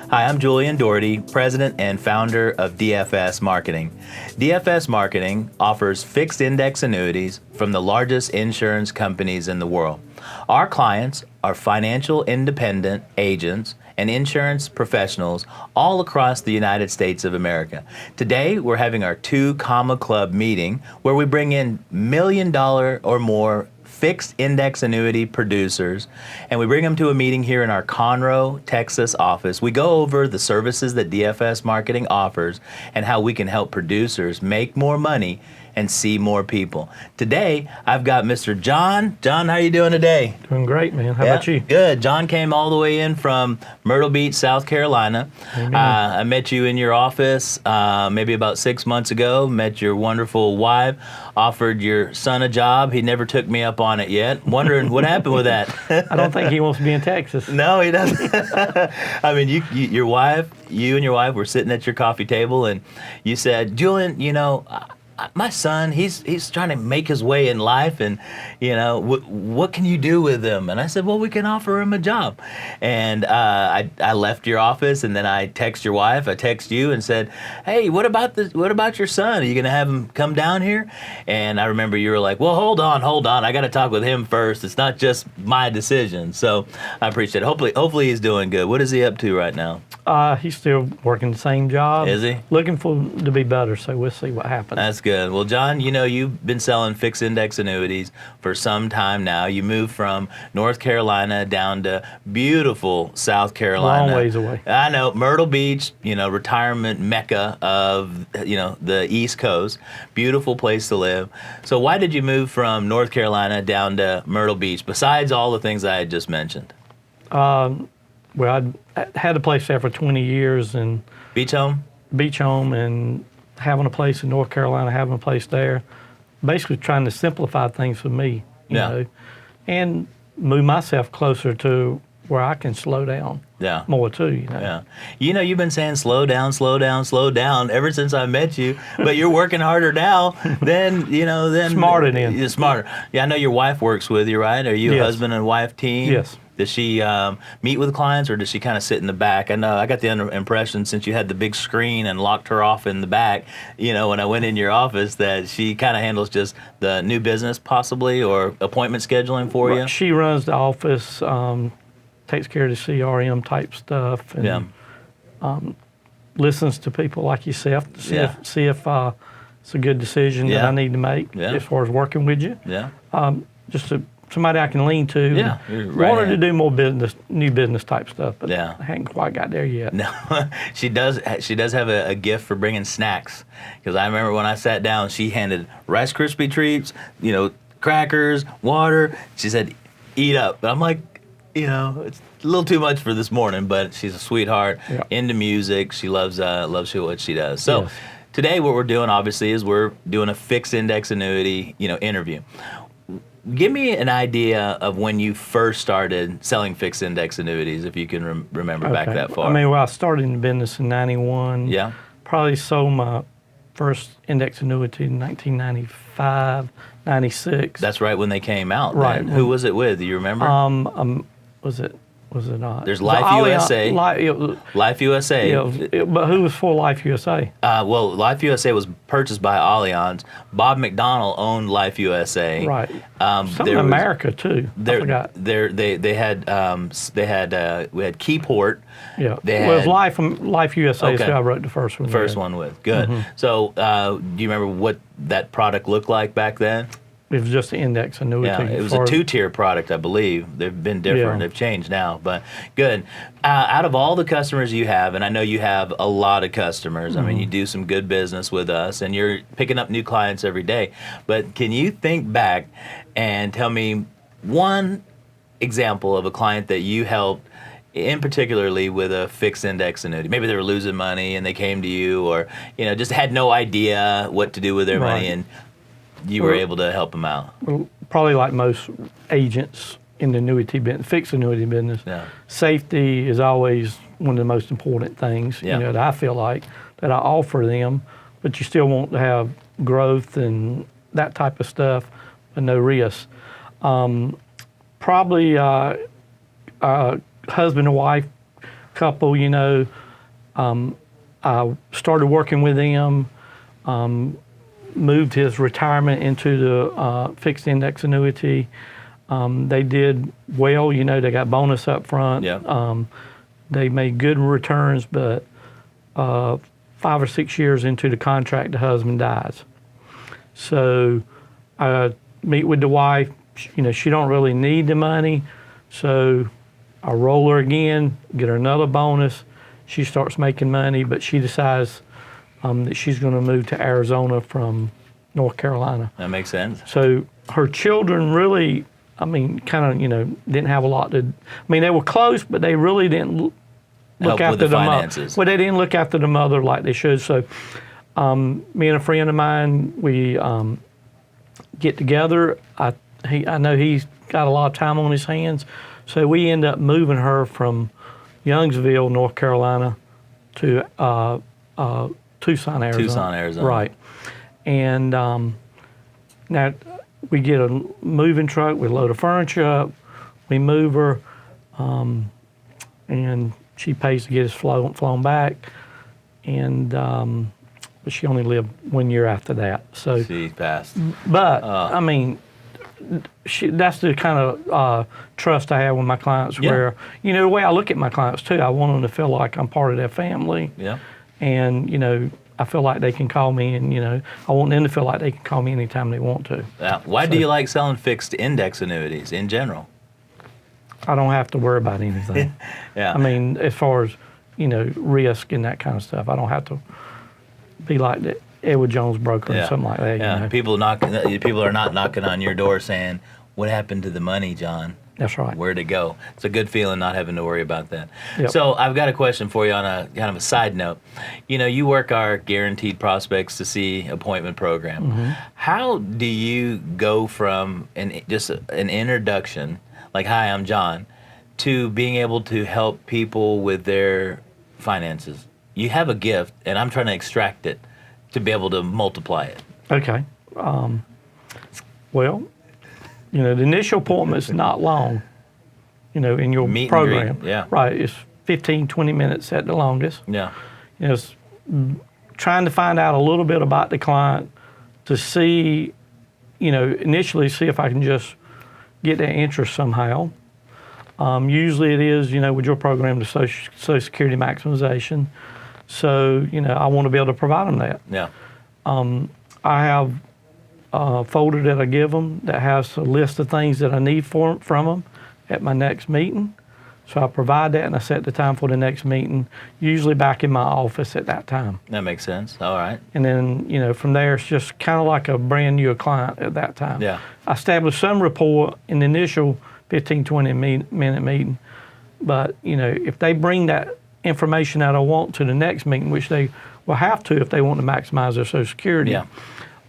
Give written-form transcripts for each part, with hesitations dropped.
Hi, I'm Julian Dougharty, President and Founder of DFS Marketing. DFS Marketing offers fixed index annuities from the largest insurance companies in the world. Our clients are financial independent agents and insurance professionals all across the United States of America. Today, we're having our 2 Comma Club meeting where we bring in $1 million or more fixed index annuity producers, and we bring them to a meeting here in our Conroe, Texas office. We go over the services that DFS Marketing offers and how we can help producers make more money and see more people. Today, I've got Mr. John. John, how are you doing today? Doing great, man. How about you? Good. John came all the way in from Myrtle Beach, South Carolina. I met you in your office maybe about 6 months ago, met your wonderful wife, offered your son a job. He never took me up on it yet. Wondering what happened with that. I don't think he wants to be in Texas. No, he doesn't. I mean, you and your wife were sitting at your coffee table and you said, Julian, you know, my son, he's trying to make his way in life, and you know, what can you do with him? And I said, well, we can offer him a job. And I left your office, and then I text your wife, I text you, and said, hey, what about your son? Are you gonna have him come down here? And I remember you were like, well, hold on, I got to talk with him first. It's not just my decision. So I appreciate it. Hopefully he's doing good. What is he up to right now? He's still working the same job. Is he? Looking to be better, so we'll see what happens. That's good. Well, John, you know, you've been selling fixed index annuities for some time now. You moved from North Carolina down to beautiful South Carolina. Long ways away. I know, Myrtle Beach, you know, retirement mecca of, you know, the East Coast. Beautiful place to live. So why did you move from North Carolina down to Myrtle Beach, besides all the things I had just mentioned? Well, I had a place there for 20 years, and Beach home, and having a place in North Carolina, having a place there, basically trying to simplify things for me, you know, and move myself closer to where I can slow down more too, you know. Yeah. You know, you've been saying slow down ever since I met you, but you're working harder now than, you know, Smarter then. You're smarter. Yeah, I know your wife works with you, right? Are you a husband and wife team? Yes. Does she meet with clients, or does she kind of sit in the back? I know I got the impression, since you had the big screen and locked her off in the back, you know, when I went in your office, that she kind of handles just the new business possibly, or appointment scheduling for you? She runs the office, takes care of the CRM type stuff, and listens to people like yourself to see if it's a good decision that I need to make as far as working with you. Just somebody I can lean to. Yeah, wanted to do more new business type stuff, but I hadn't quite got there yet. No, she does have a gift for bringing snacks, because I remember when I sat down, she handed Rice Krispie treats, you know, crackers, water. She said, eat up. But I'm like, you know, it's a little too much for this morning, but she's a sweetheart, into music. She loves what she does. So today what we're doing, obviously, is we're doing a fixed index annuity, you know, interview. Give me an idea of when you first started selling fixed index annuities, if you can remember back that far. I mean, well, I started in the business in 91. Yeah. Probably sold my first index annuity in 1995, 96. That's right when they came out. Right. Then. Who was it with? Do you remember? Was it not? There's Life USA. Life USA. But who was for Life USA? Well, Life USA was purchased by Allianz. Bob McDonnell owned Life USA. Right. Some in America too. I forgot. We had Keyport. Yeah. It was Life USA. Okay. So I wrote the first one. First one with. Good. Mm-hmm. So, do you remember what that product looked like back then? It was just an index annuity. Yeah, it was a 2-tier product, I believe. They've been different. They've changed now, but good. Out of all the customers you have, and I know you have a lot of customers. I mean, you do some good business with us, and you're picking up new clients every day. But can you think back and tell me one example of a client that you helped, in particularly with a fixed index annuity? Maybe they were losing money and they came to you, or you know, just had no idea what to do with their money, and you were able to help them out. Well, probably like most agents in the annuity business, fixed annuity business, safety is always one of the most important things, you know, that I feel like that I offer them, but you still want to have growth and that type of stuff, but no risk. Probably husband and wife couple, I started working with them, moved his retirement into the fixed index annuity. They did well, they got bonus up front. Yeah. They made good returns, but 5 or 6 years into the contract, the husband dies. So I meet with the wife. She don't really need the money, so I roll her again, get her another bonus. She starts making money, but she decides that she's going to move to Arizona from North Carolina. That makes sense. So her children really, didn't have a lot to. They were close, but they really didn't look after the mother. Well, they didn't look after the mother like they should. So me and a friend of mine, we get together. I know he's got a lot of time on his hands, so we end up moving her from Youngsville, North Carolina, to Tucson, Arizona. Tucson, Arizona. Right. And now we get a moving truck, we load the furniture up, we move her, and she pays to get us flown back. And but she only lived 1 year after that. So she passed. But that's the kind of trust I have with my clients. Yeah. Where the way I look at my clients too, I want them to feel like I'm part of their family. Yeah. And I feel like they can call me, and I want them to feel like they can call me anytime they want to. Why do you like selling fixed index annuities in general? I don't have to worry about anything. Yeah. As far as risk and that kind of stuff, I don't have to be like the Edward Jones broker or something like that. Yeah. People are not knocking on your door saying, "What happened to the money, John?" That's right. Where'd it go? It's a good feeling not having to worry about that. Yep. So I've got a question for you on a kind of a side note. You work our guaranteed prospects to see appointment program. Mm-hmm. How do you go from just an introduction, like, "Hi, I'm John," to being able to help people with their finances? You have a gift, and I'm trying to extract it to be able to multiply it. Okay. Well, the initial appointment's not long, in your Meet and program. greet, yeah. Right. It's 15, 20 minutes at the longest. Yeah. It's trying to find out a little bit about the client to see, initially see if I can just get their interest somehow. Usually it is, with your program, the Social Security maximization. So, I want to be able to provide them that. Yeah. I have a folder that I give them that has a list of things that I need from them at my next meeting. So I provide that, and I set the time for the next meeting, usually back in my office at that time. That makes sense. All right. And then, from there, it's just kind of like a brand new client at that time. Yeah. I establish some rapport in the initial 15, 20-minute meeting. But, if they bring that information that I want to the next meeting, which they will have to if they want to maximize their Social Security, yeah.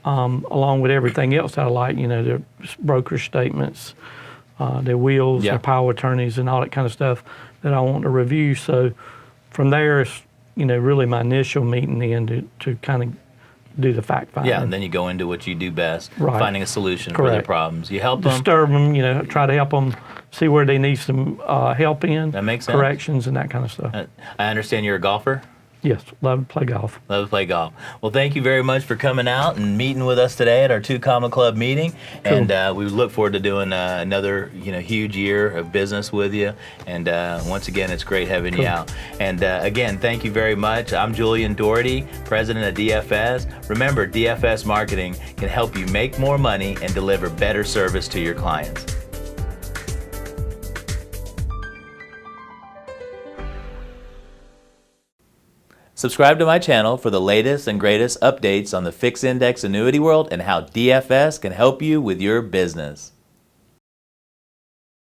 Along with everything else that I like, their broker statements, their wills, yeah. their power attorneys, and all that kind of stuff that I want to review. So from there, it's, really my initial meeting then to kind of do the fact finding. Yeah, and then you go into what you do best, right. Finding a solution Correct. for their problems. You help them. Disturb them, try to help them see where they need some help in. That makes sense. Corrections and that kind of stuff. I understand you're a golfer? Yes, love to play golf. Love to play golf. Well, thank you very much for coming out and meeting with us today at our Two Comma Club meeting. Cool. And we look forward to doing another huge year of business with you. And once again, it's great having you out. And again, thank you very much. I'm Julian Dougharty, president of DFS. Remember, DFS Marketing can help you make more money and deliver better service to your clients. Subscribe to my channel for the latest and greatest updates on the fixed index annuity world and how DFS can help you with your business.